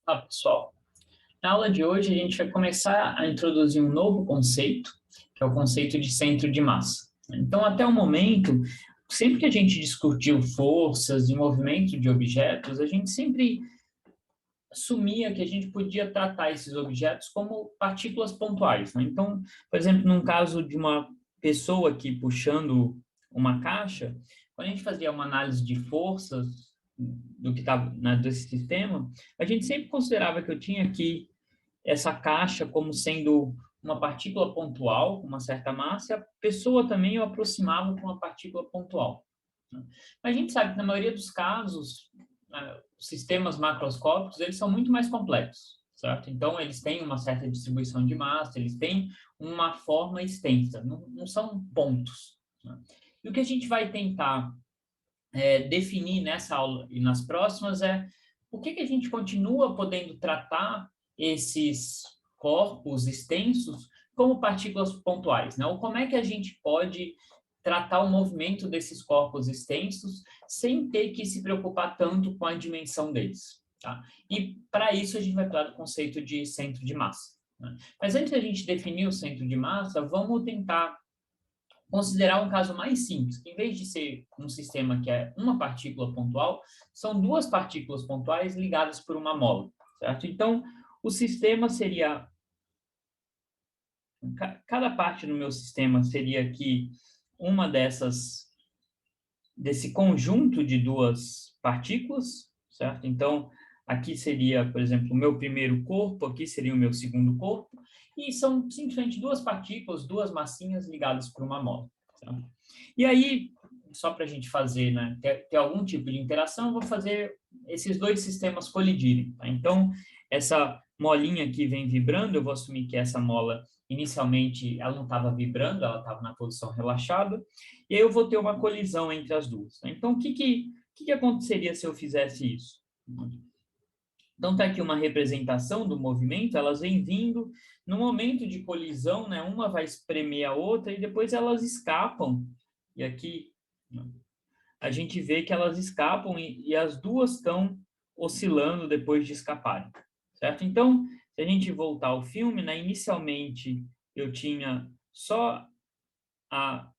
Olá, pessoal. Na aula de hoje, a gente vai começar a introduzir um novo conceito, que é o conceito de centro de massa. Então, até o momento, sempre que a gente discutiu forças e movimento de objetos, a gente sempre assumia que a gente podia tratar esses objetos como partículas pontuais, né? Então, por exemplo, num caso de uma pessoa aqui puxando uma caixa, quando a gente fazia uma análise de forças do que estava desse sistema, a gente sempre considerava que eu tinha aqui essa caixa como sendo uma partícula pontual, com uma certa massa, e a pessoa também eu aproximava com uma partícula pontual, né? Mas a gente sabe que na maioria dos casos, os sistemas macroscópicos, eles são muito mais complexos, certo? Então, eles têm uma certa distribuição de massa, eles têm uma forma extensa, não são pontos, né? E o que a gente vai tentar definir nessa aula e nas próximas é por que a gente continua podendo tratar esses corpos extensos como partículas pontuais, né? Ou como é que a gente pode tratar o movimento desses corpos extensos sem ter que se preocupar tanto com a dimensão deles, tá? E para isso a gente vai falar do conceito de centro de massa, né? Mas antes de a gente definir o centro de massa, vamos tentar considerar um caso mais simples, que em vez de ser um sistema que é uma partícula pontual, são duas partículas pontuais ligadas por uma mola, certo? Então, o sistema seria, cada parte do meu sistema seria aqui uma desse conjunto de duas partículas, certo? Então, aqui seria, por exemplo, o meu primeiro corpo, aqui seria o meu segundo corpo, e são simplesmente duas partículas, duas massinhas ligadas por uma mola, certo? E aí, só para a gente fazer, né, ter algum tipo de interação, eu vou fazer esses dois sistemas colidirem, tá? Então, essa molinha aqui vem vibrando, eu vou assumir que essa mola, inicialmente, ela não estava vibrando, ela estava na posição relaxada, e aí eu vou ter uma colisão entre as duas, né? Então, o que aconteceria se eu fizesse isso? Então, está aqui uma representação do movimento, elas vêm vindo, no momento de colisão, né, uma vai espremer a outra e depois elas escapam. E aqui a gente vê que elas escapam e as duas estão oscilando depois de escaparem, certo? Então, se a gente voltar ao filme, né, inicialmente eu tinha só a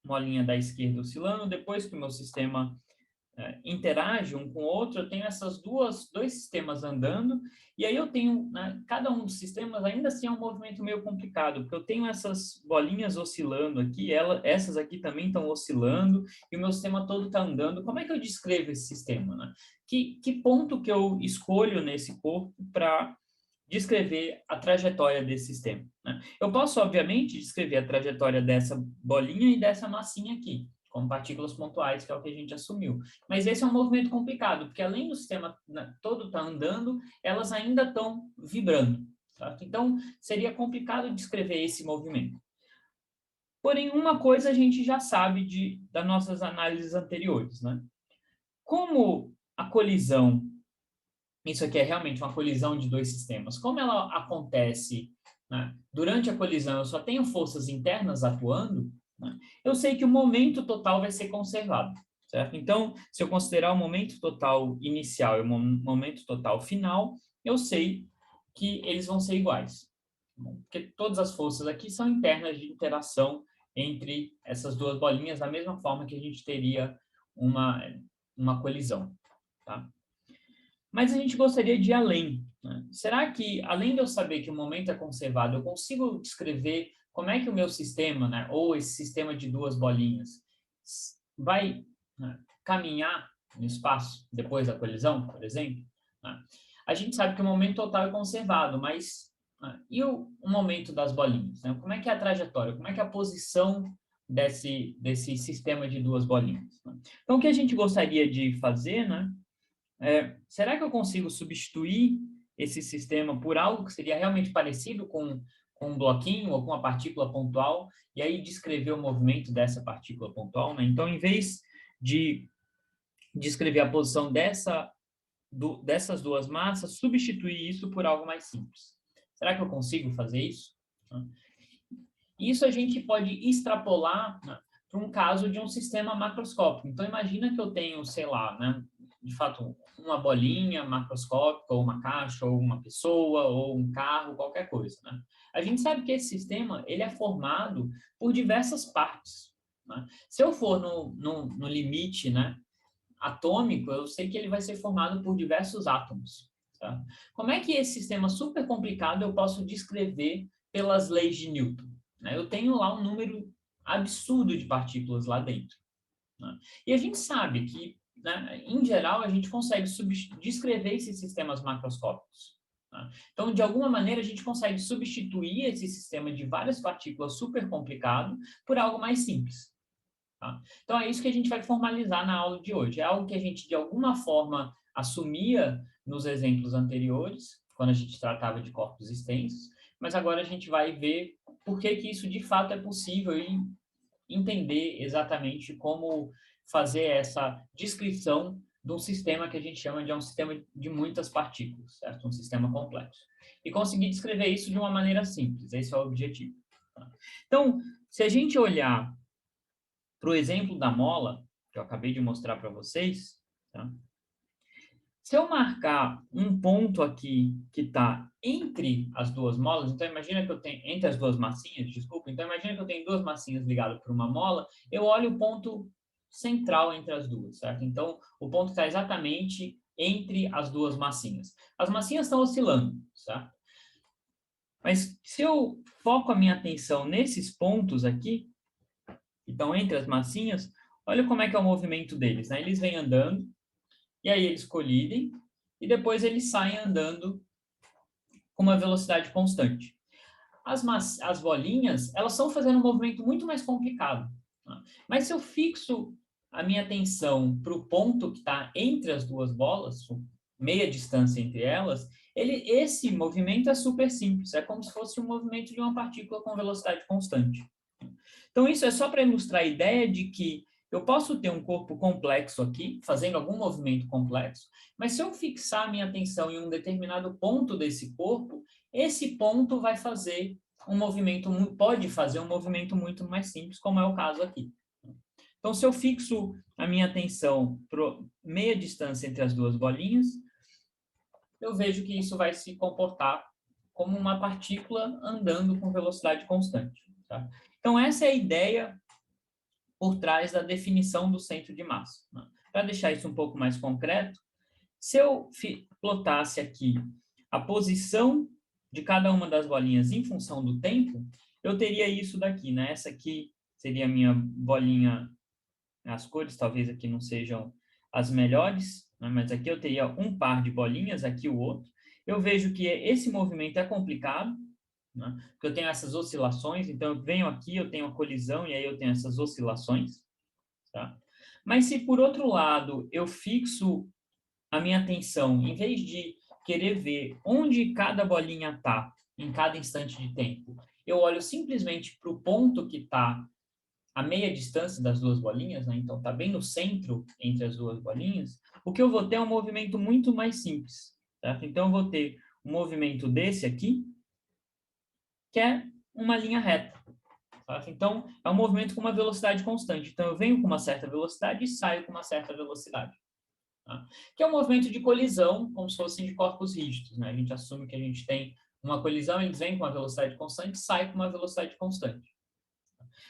molinha da esquerda oscilando, depois que o meu sistema interage um com o outro, eu tenho dois sistemas andando, e aí eu tenho, né, cada um dos sistemas ainda assim é um movimento meio complicado, porque eu tenho essas bolinhas oscilando aqui, essas aqui também estão oscilando, e o meu sistema todo está andando. Como é que eu descrevo esse sistema, né? Que ponto que eu escolho nesse corpo para descrever a trajetória desse sistema, né? Eu posso, obviamente, descrever a trajetória dessa bolinha e dessa massinha aqui, como partículas pontuais, que é o que a gente assumiu. Mas esse é um movimento complicado, porque além do sistema, né, todo estar andando, elas ainda estão vibrando, certo? Então, seria complicado descrever esse movimento. Porém, uma coisa a gente já sabe das nossas análises anteriores, né? Como a colisão, isso aqui é realmente uma colisão de dois sistemas, como ela acontece, né, durante a colisão, eu só tenho forças internas atuando, né, eu sei que o momento total vai ser conservado, certo? Então, se eu considerar o momento total inicial e o momento total final, eu sei que eles vão ser iguais, porque todas as forças aqui são internas de interação entre essas duas bolinhas, da mesma forma que a gente teria uma colisão, tá? Mas a gente gostaria de ir além, né? Será que, além de eu saber que o momento é conservado, eu consigo descrever como é que o meu sistema, né, ou esse sistema de duas bolinhas, vai, né, caminhar no espaço depois da colisão, por exemplo, né? A gente sabe que o momento total é conservado, mas e o momento das bolinhas, né? Como é que é a trajetória? Como é que é a posição desse sistema de duas bolinhas, né? Então, o que a gente gostaria de fazer, né, será que eu consigo substituir esse sistema por algo que seria realmente parecido com um bloquinho ou com uma partícula pontual, e aí descrever o movimento dessa partícula pontual, né? Então, em vez de descrever a posição dessas duas massas, substituir isso por algo mais simples. Será que eu consigo fazer isso? Isso a gente pode extrapolar, né, para um caso de um sistema macroscópico. Então, imagina que eu tenho, sei lá, né, de fato, uma bolinha macroscópica, ou uma caixa, ou uma pessoa, ou um carro, qualquer coisa, né? A gente sabe que esse sistema ele é formado por diversas partes, né? Se eu for no limite, né, atômico, eu sei que ele vai ser formado por diversos átomos. Tá? Como é que esse sistema super complicado eu posso descrever pelas leis de Newton? Né? Eu tenho lá um número absurdo de partículas lá dentro. Né? E a gente sabe que, né, em geral, a gente consegue descrever esses sistemas macroscópicos. Né? Então, de alguma maneira, a gente consegue substituir esse sistema de várias partículas super complicado por algo mais simples. Tá? Então, é isso que a gente vai formalizar na aula de hoje. É algo que a gente, de alguma forma, assumia nos exemplos anteriores, quando a gente tratava de corpos extensos, mas agora a gente vai ver por que que isso, de fato, é possível e entender exatamente como fazer essa descrição de um sistema que a gente chama de um sistema de muitas partículas, certo? Um sistema complexo. E conseguir descrever isso de uma maneira simples, esse é o objetivo. Tá? Então, se a gente olhar para o exemplo da mola, que eu acabei de mostrar para vocês, tá? Se eu marcar um ponto aqui que está entre as duas molas, então imagina que eu tenho, entre as duas massinhas, desculpa, então imagina que eu tenho duas massinhas ligadas por uma mola, eu olho o ponto central entre as duas, certo? Então, o ponto está exatamente entre as duas massinhas. As massinhas estão oscilando, certo? Mas se eu foco a minha atenção nesses pontos aqui, que estão entre as massinhas, olha como é que é o movimento deles, né? Eles vêm andando, e aí eles colidem, e depois eles saem andando com uma velocidade constante. As bolinhas, elas estão fazendo um movimento muito mais complicado. Tá? Mas se eu fixo a minha atenção para o ponto que está entre as duas bolas, meia distância entre elas, esse movimento é super simples, é como se fosse um movimento de uma partícula com velocidade constante. Então, isso é só para ilustrar a ideia de que eu posso ter um corpo complexo aqui, fazendo algum movimento complexo, mas se eu fixar a minha atenção em um determinado ponto desse corpo, esse ponto vai fazer um movimento, pode fazer um movimento muito mais simples, como é o caso aqui. Então, se eu fixo a minha atenção para meia distância entre as duas bolinhas, eu vejo que isso vai se comportar como uma partícula andando com velocidade constante. Tá? Então, essa é a ideia por trás da definição do centro de massa. Né? Para deixar isso um pouco mais concreto, se eu plotasse aqui a posição de cada uma das bolinhas em função do tempo, eu teria isso daqui, né? Essa aqui seria a minha bolinha, as cores talvez aqui não sejam as melhores, né? Mas aqui eu teria um par de bolinhas, aqui o outro. Eu vejo que esse movimento é complicado, né? Porque eu tenho essas oscilações, então eu venho aqui, eu tenho a colisão e aí eu tenho essas oscilações, tá? Mas se por outro lado eu fixo a minha atenção, em vez de querer ver onde cada bolinha está em cada instante de tempo, eu olho simplesmente para o ponto que está a meia distância das duas bolinhas, né? Então está bem no centro entre as duas bolinhas, o que eu vou ter é um movimento muito mais simples, certo? Então eu vou ter um movimento desse aqui, que é uma linha reta. Certo? Então, é um movimento com uma velocidade constante. Então, eu venho com uma certa velocidade e saio com uma certa velocidade. Tá? Que é um movimento de colisão, como se fossem de corpos rígidos. Né? A gente assume que a gente tem uma colisão, eles vêm com uma velocidade constante e saem com uma velocidade constante.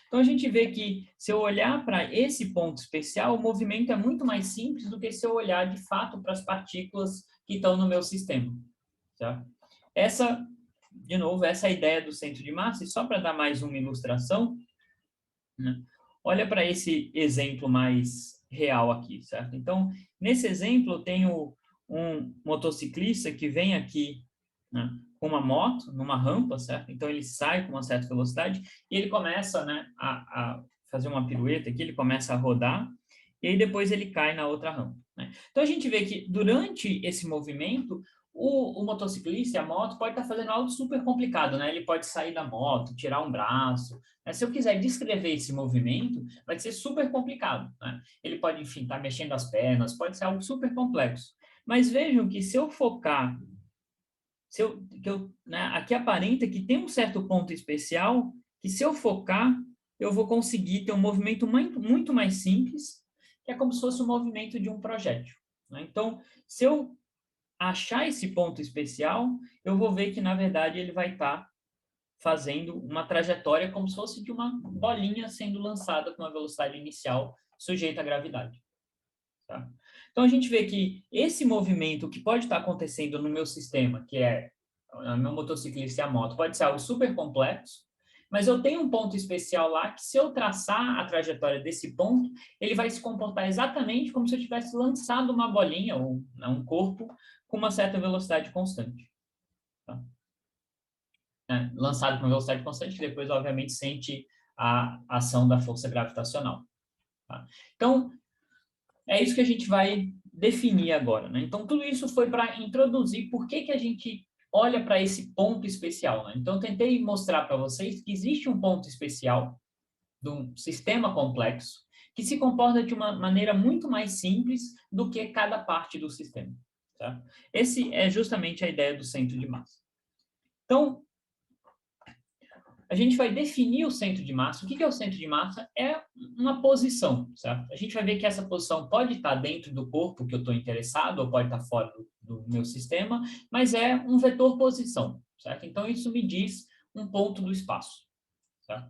Então, a gente vê que, se eu olhar para esse ponto especial, o movimento é muito mais simples do que se eu olhar, de fato, para as partículas que estão no meu sistema. Certo? De novo, essa é a ideia do centro de massa, e só para dar mais uma ilustração, né? Olha para esse exemplo mais real aqui, certo? Então, nesse exemplo, eu tenho um motociclista que vem aqui, né, com uma moto, numa rampa, certo? Então, ele sai com uma certa velocidade e ele começa, né, a fazer uma pirueta aqui, ele começa a rodar, e aí depois ele cai na outra rampa, né? Então, a gente vê que durante esse movimento, o motociclista e a moto pode estar fazendo algo super complicado, né? Ele pode sair da moto, tirar um braço. Né? Se eu quiser descrever esse movimento, vai ser super complicado, né? Ele pode, enfim, estar mexendo as pernas, pode ser algo super complexo. Mas vejam que se eu focar, né, aqui aparenta que tem um certo ponto especial, que se eu focar, eu vou conseguir ter um movimento muito, muito mais simples, que é como se fosse o movimento de um projétil. né? Então, se eu achar esse ponto especial, eu vou ver que, na verdade, ele vai estar fazendo uma trajetória como se fosse de uma bolinha sendo lançada com uma velocidade inicial sujeita à gravidade. Tá? Então, a gente vê que esse movimento que pode estar acontecendo no meu sistema, que é o meu motociclista e a moto, pode ser algo super complexo, mas eu tenho um ponto especial lá que, se eu traçar a trajetória desse ponto, ele vai se comportar exatamente como se eu tivesse lançado uma bolinha ou um corpo com uma certa velocidade constante. Tá? Lançado com uma velocidade constante, que depois, obviamente, sente a ação da força gravitacional. Tá? Então, é isso que a gente vai definir agora, né? Então, tudo isso foi para introduzir por que a gente olha para esse ponto especial, né? Então, tentei mostrar para vocês que existe um ponto especial de um sistema complexo que se comporta de uma maneira muito mais simples do que cada parte do sistema, tá? Esse é justamente a ideia do centro de massa. Então, a gente vai definir o centro de massa. O que é o centro de massa? É uma posição, certo? A gente vai ver que essa posição pode estar dentro do corpo que eu estou interessado, ou pode estar fora do meu sistema, mas é um vetor posição, certo? Então, isso me diz um ponto do espaço, certo?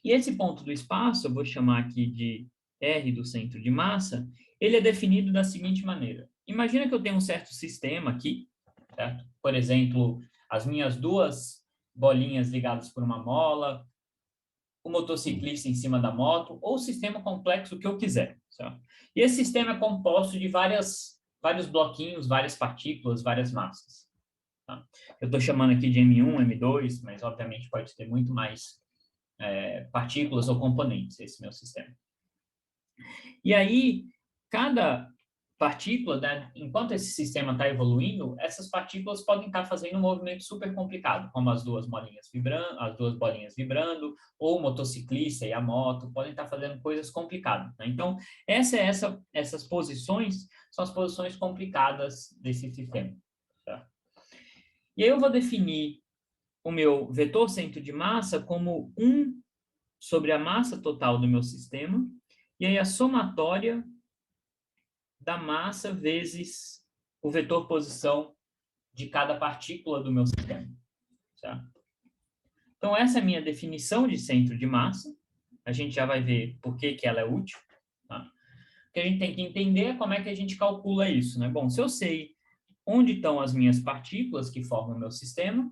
E esse ponto do espaço, eu vou chamar aqui de R do centro de massa, ele é definido da seguinte maneira. Imagina que eu tenho um certo sistema aqui, certo? Por exemplo, as minhas duas bolinhas ligadas por uma mola, o motociclista em cima da moto, ou o sistema complexo que eu quiser, certo? E esse sistema é composto de vários bloquinhos, várias partículas, várias massas. Tá? Eu estou chamando aqui de M1, M2, mas obviamente pode ter muito mais partículas ou componentes, esse meu sistema. E aí, cada partícula, né, enquanto esse sistema está evoluindo, essas partículas podem estar fazendo um movimento super complicado, como as duas bolinhas vibrando, ou o motociclista e a moto podem estar fazendo coisas complicadas, né? Então, essas posições são as posições complicadas desse sistema. Tá? E aí eu vou definir o meu vetor centro de massa como 1 sobre a massa total do meu sistema, e aí a somatória da massa vezes o vetor posição de cada partícula do meu sistema. Certo? Então, essa é a minha definição de centro de massa. A gente já vai ver por que ela é útil. Tá? O que a gente tem que entender é como é que a gente calcula isso, né? Bom, se eu sei onde estão as minhas partículas que formam o meu sistema,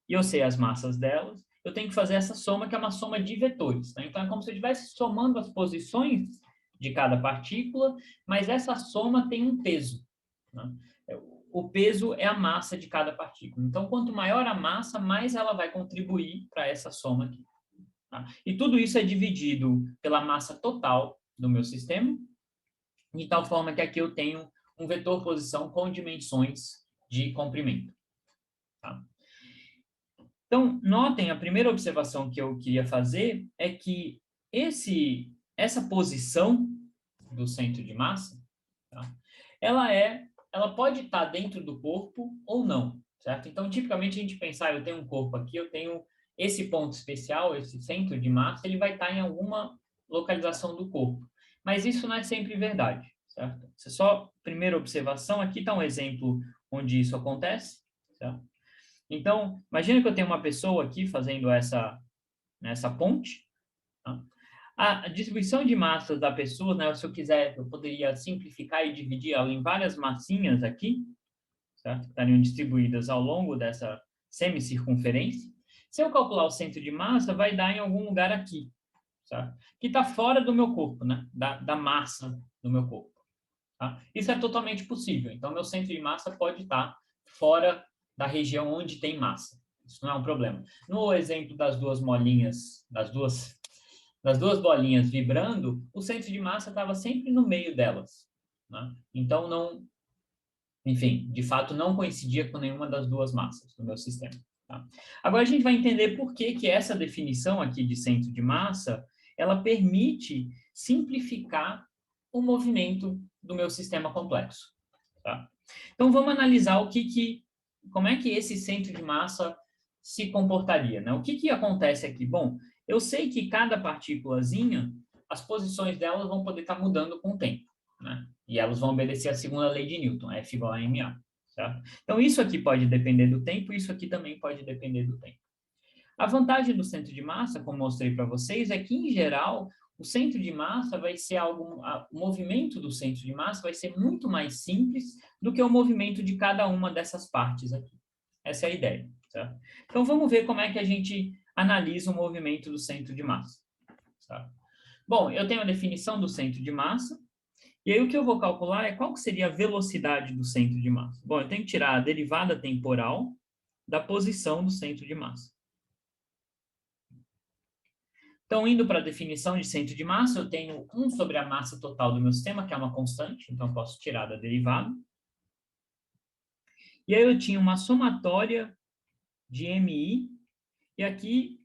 e eu sei as massas delas, eu tenho que fazer essa soma, que é uma soma de vetores. Tá? Então, é como se eu estivesse somando as posições de cada partícula, mas essa soma tem um peso. Né? O peso é a massa de cada partícula. Então, quanto maior a massa, mais ela vai contribuir para essa soma aqui. Tá? E tudo isso é dividido pela massa total do meu sistema, de tal forma que aqui eu tenho um vetor posição com dimensões de comprimento. Tá? Então, notem, a primeira observação que eu queria fazer é que essa posição do centro de massa, tá? ela pode estar dentro do corpo ou não, certo? Então, tipicamente, a gente pensa, eu tenho um corpo aqui, eu tenho esse ponto especial, esse centro de massa, ele vai estar em alguma localização do corpo. Mas isso não é sempre verdade, certo? Isso é só primeira observação. Aqui está um exemplo onde isso acontece, certo? Então, imagina que eu tenho uma pessoa aqui fazendo essa ponte. Tá? A distribuição de massas da pessoa, né, se eu quiser, eu poderia simplificar e dividir ela em várias massinhas aqui, certo? Que estariam distribuídas ao longo dessa semicircunferência. Se eu calcular o centro de massa, vai dar em algum lugar aqui, certo? Que está fora do meu corpo, né? Da massa do meu corpo. Tá? Isso é totalmente possível. Então, meu centro de massa pode estar fora da região onde tem massa. Isso não é um problema. No exemplo das duas molinhas, das duas bolinhas vibrando, o centro de massa estava sempre no meio delas. Né? Então, não, enfim, de fato, não coincidia com nenhuma das duas massas do meu sistema. Tá? Agora, a gente vai entender por que essa definição aqui de centro de massa, ela permite simplificar o movimento do meu sistema complexo. Tá? Então, vamos analisar como é que esse centro de massa se comportaria. Né? O que acontece aqui? Bom, eu sei que cada partículazinha, as posições delas vão poder estar mudando com o tempo. né? E elas vão obedecer à segunda lei de Newton, F igual a ma, certo? Então, isso aqui pode depender do tempo, isso aqui também pode depender do tempo. A vantagem do centro de massa, como mostrei para vocês, é que, em geral, o centro de massa vai ser o movimento do centro de massa vai ser muito mais simples do que o movimento de cada uma dessas partes aqui. Essa é a ideia, certo? Então, vamos ver como é que a gente analisa o movimento do centro de massa, certo? Bom, eu tenho a definição do centro de massa, e aí o que eu vou calcular é qual que seria a velocidade do centro de massa. Bom, eu tenho que tirar a derivada temporal da posição do centro de massa. Então, indo para a definição de centro de massa, eu tenho 1 sobre a massa total do meu sistema, que é uma constante, então eu posso tirar da derivada. E aí eu tinha uma somatória de MI, e aqui,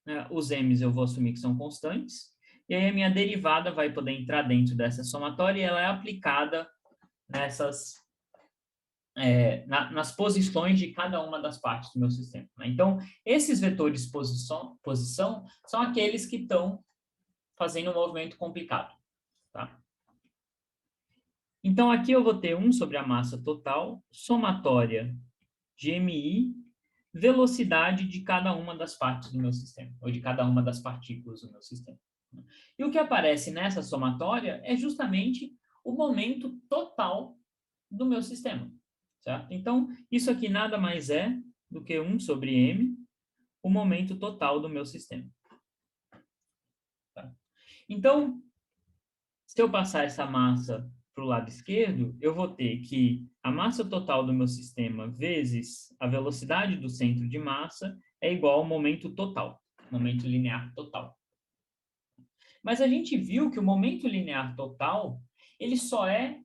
né, os M's eu vou assumir que são constantes, e aí a minha derivada vai poder entrar dentro dessa somatória e ela é aplicada nas posições de cada uma das partes do meu sistema, né? Então, esses vetores posição são aqueles que estão fazendo um movimento complicado, tá? Então, aqui eu vou ter 1 sobre a massa total, somatória de MI, velocidade de cada uma das partes do meu sistema, ou de cada uma das partículas do meu sistema. E o que aparece nessa somatória é justamente o momento total do meu sistema, certo? Então, isso aqui nada mais é do que 1 sobre M, o momento total do meu sistema. Tá? Então, se eu passar essa massa para o lado esquerdo, eu vou ter que a massa total do meu sistema vezes a velocidade do centro de massa é igual ao momento total, momento linear total. Mas a gente viu que o momento linear total, ele só é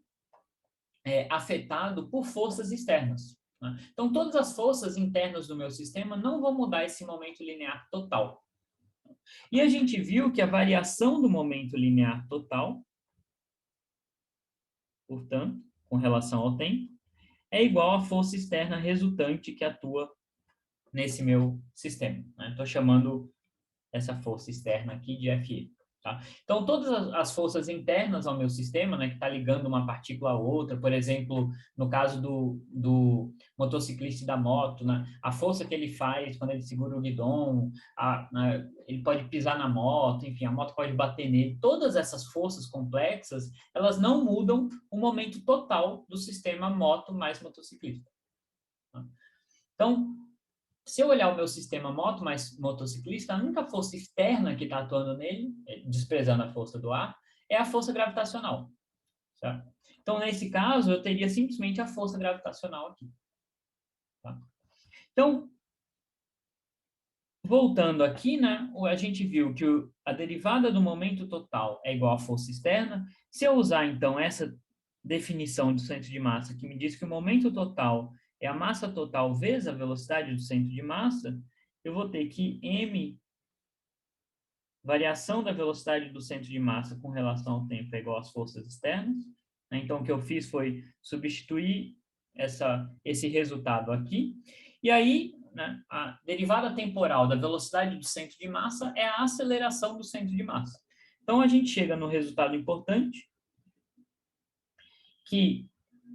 afetado por forças externas, né? Então, todas as forças internas do meu sistema não vão mudar esse momento linear total. E a gente viu que a variação do momento linear total, portanto, com relação ao tempo, é igual à força externa resultante que atua nesse meu sistema, né? Estou chamando essa força externa aqui de Fe. Tá? Então, todas as forças internas ao meu sistema, né, que está ligando uma partícula a outra, por exemplo, no caso do motociclista e da moto, né, a força que ele faz quando ele segura o guidão, ele pode pisar na moto, enfim, a moto pode bater nele. Todas essas forças complexas, elas não mudam o momento total do sistema moto mais motociclista. Tá? Então, se eu olhar o meu sistema moto mais motociclista, a única força externa que está atuando nele, desprezando a força do ar, é a força gravitacional. Certo? Então, nesse caso, eu teria simplesmente a força gravitacional aqui. Tá? Então, voltando aqui, né, a gente viu que a derivada do momento total é igual à força externa. Se eu usar, então, essa definição do centro de massa, que me diz que o momento total é a massa total vezes a velocidade do centro de massa, eu vou ter que M, variação da velocidade do centro de massa com relação ao tempo é igual às forças externas. Então, o que eu fiz foi substituir esse resultado aqui. E aí, né, a derivada temporal da velocidade do centro de massa é a aceleração do centro de massa. Então, a gente chega no resultado importante, que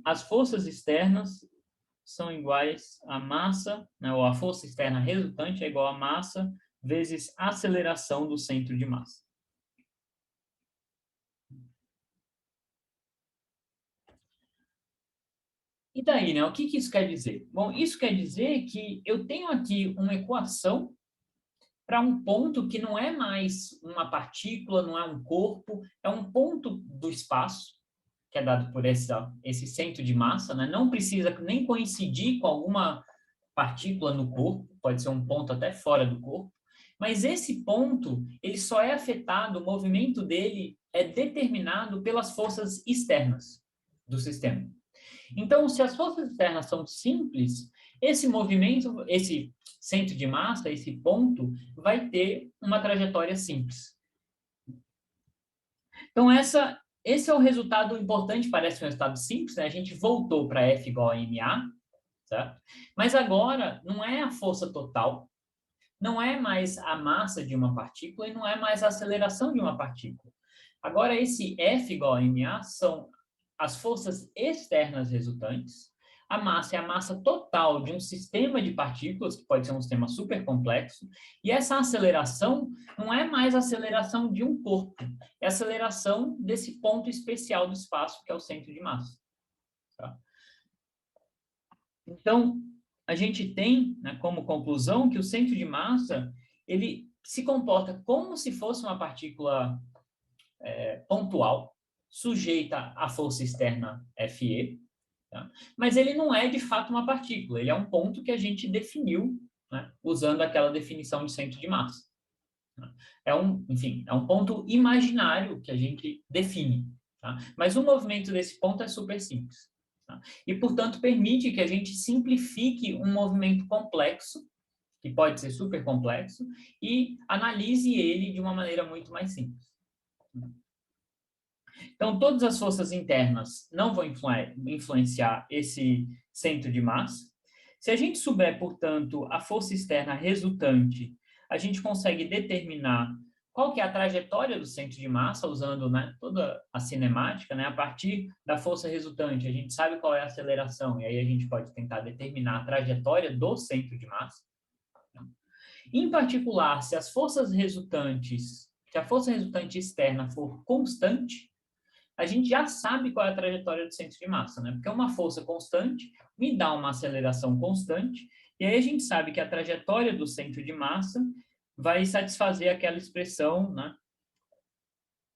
as forças externas são iguais à massa, né, ou a força externa resultante é igual à massa vezes a aceleração do centro de massa. E daí, né? O que isso quer dizer? Bom, isso quer dizer que eu tenho aqui uma equação para um ponto que não é mais uma partícula, não é um corpo, é um ponto do espaço, que é dado por esse centro de massa, né? Não precisa nem coincidir com alguma partícula no corpo, pode ser um ponto até fora do corpo, mas esse ponto, ele só é afetado, o movimento dele é determinado pelas forças externas do sistema. Então, se as forças externas são simples, esse movimento, esse centro de massa, esse ponto, vai ter uma trajetória simples. Então, esse é o resultado importante, parece um resultado simples, né? A gente voltou para F igual a ma, certo? Mas agora não é a força total, não é mais a massa de uma partícula e não é mais a aceleração de uma partícula. Agora, esse F igual a ma são as forças externas resultantes. A massa é a massa total de um sistema de partículas, que pode ser um sistema super complexo, e essa aceleração não é mais a aceleração de um corpo, é a aceleração desse ponto especial do espaço, que é o centro de massa. Tá? Então, a gente tem, né, como conclusão que o centro de massa ele se comporta como se fosse uma partícula pontual, sujeita à força externa Fe, tá? Mas ele não é de fato uma partícula, ele é um ponto que a gente definiu, né, usando aquela definição de centro de massa. Enfim, é um ponto imaginário que a gente define, tá? Mas o movimento desse ponto é super simples. Tá? E, portanto, permite que a gente simplifique um movimento complexo, que pode ser super complexo, e analise ele de uma maneira muito mais simples. Então, todas as forças internas não vão influenciar esse centro de massa. Se a gente souber, portanto, a força externa resultante, a gente consegue determinar qual que é a trajetória do centro de massa, usando, né, toda a cinemática, né? A partir da força resultante, a gente sabe qual é a aceleração, e aí a gente pode tentar determinar a trajetória do centro de massa. Em particular, se a força resultante externa for constante, a gente já sabe qual é a trajetória do centro de massa, né? Porque uma força constante me dá uma aceleração constante, e aí a gente sabe que a trajetória do centro de massa vai satisfazer aquela expressão, né?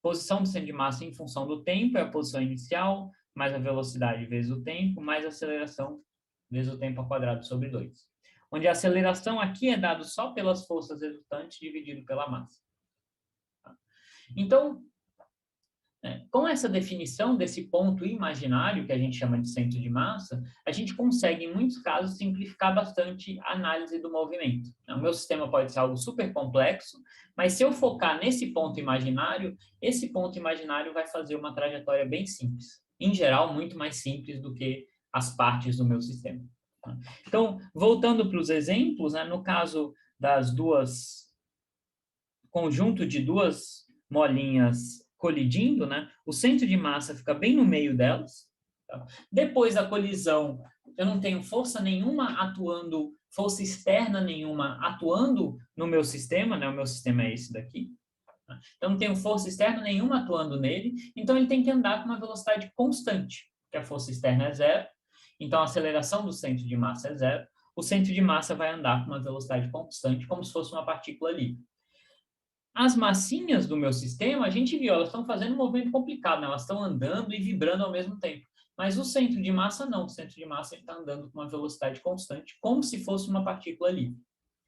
Posição do centro de massa em função do tempo é a posição inicial, mais a velocidade vezes o tempo, mais a aceleração vezes o tempo ao quadrado sobre 2. Onde a aceleração aqui é dado só pelas forças resultantes dividido pela massa. Então, com essa definição desse ponto imaginário, que a gente chama de centro de massa, a gente consegue, em muitos casos, simplificar bastante a análise do movimento. O meu sistema pode ser algo super complexo, mas se eu focar nesse ponto imaginário, esse ponto imaginário vai fazer uma trajetória bem simples. Em geral, muito mais simples do que as partes do meu sistema. Então, voltando para os exemplos, né, no caso das conjunto de duas molinhas colidindo, né? O centro de massa fica bem no meio delas. Tá? Depois da colisão, eu não tenho força nenhuma atuando, força externa nenhuma atuando no meu sistema, né? O meu sistema é esse daqui. Tá? Então, não tenho força externa nenhuma atuando nele, então ele tem que andar com uma velocidade constante, que a força externa é zero, então a aceleração do centro de massa é zero, o centro de massa vai andar com uma velocidade constante, como se fosse uma partícula livre. As massinhas do meu sistema, a gente viu, elas estão fazendo um movimento complicado, né? Elas estão andando e vibrando ao mesmo tempo. Mas o centro de massa, não. O centro de massa está andando com uma velocidade constante, como se fosse uma partícula livre.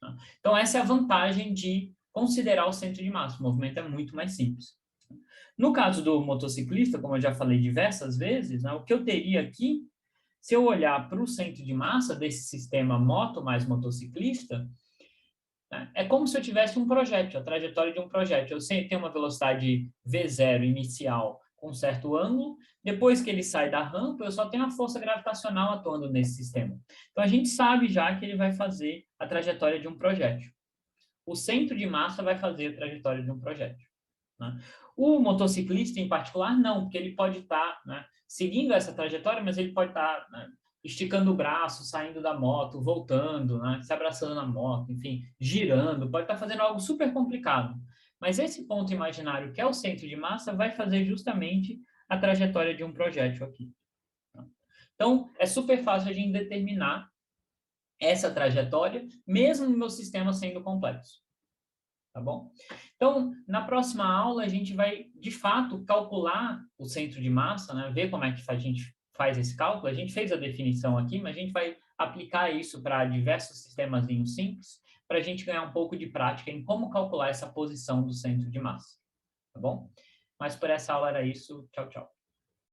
Tá? Então, essa é a vantagem de considerar o centro de massa. O movimento é muito mais simples. No caso do motociclista, como eu já falei diversas vezes, né, o que eu teria aqui, se eu olhar para o centro de massa desse sistema moto mais motociclista, é como se eu tivesse um projétil, a trajetória de um projétil. Eu sempre tenho uma velocidade V0 inicial com um certo ângulo, depois que ele sai da rampa, eu só tenho a força gravitacional atuando nesse sistema. Então, a gente sabe já que ele vai fazer a trajetória de um projétil. O centro de massa vai fazer a trajetória de um projétil. Né? O motociclista, em particular, não, porque ele pode estar, né, seguindo essa trajetória, mas ele pode estar, né, esticando o braço, saindo da moto, voltando, né, se abraçando na moto, enfim, girando, pode estar fazendo algo super complicado. Mas esse ponto imaginário, que é o centro de massa, vai fazer justamente a trajetória de um projétil aqui. Então, é super fácil a gente determinar essa trajetória, mesmo no meu sistema sendo complexo. Tá bom? Então, na próxima aula, a gente vai, de fato, calcular o centro de massa, né? Ver como é que a gente faz esse cálculo. A gente fez a definição aqui, mas a gente vai aplicar isso para diversos sistemas simples, para a gente ganhar um pouco de prática em como calcular essa posição do centro de massa. Tá bom? Mas por essa aula era isso. Tchau, tchau.